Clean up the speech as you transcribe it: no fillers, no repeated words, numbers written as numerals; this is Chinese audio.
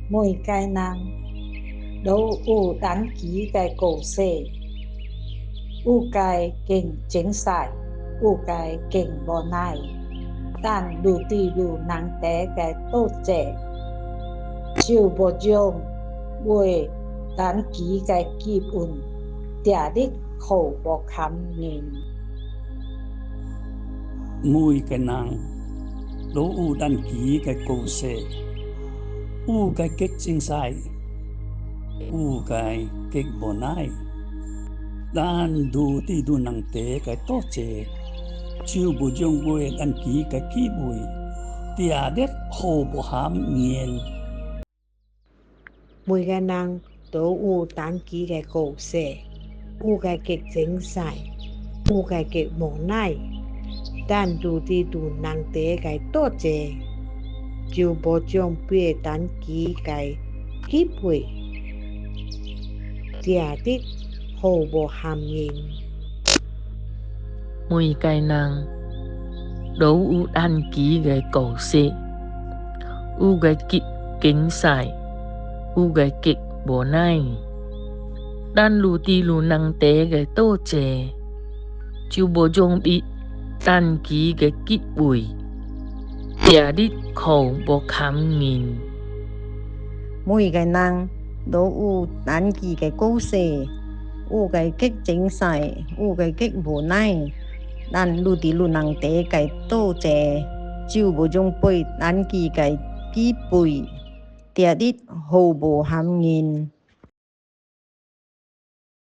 每个人都有单己的故事，有个更精彩，有个更无奈，但如地如人地的多者，就无种为单己的基本定力好无堪言。每个人都有单己的故事，有个极精彩，有个极无奈，但如地如人地的多者，就无种为单己的基本定力好无堪言。每个人都有单己的故事，有个极精彩，有个极无奈，但如地如人地的多者，就无种为单己的基本定力好无堪言。每个人都有单己的故事，有个极精彩，有个极无奈，但如地如人地的多者，就无种为单己的基本定力好无堪言。每个人都有单己的故事，有个极精彩，有个极无奈，但如地如人地的多者，就无种为单己的基本定力好无堪言。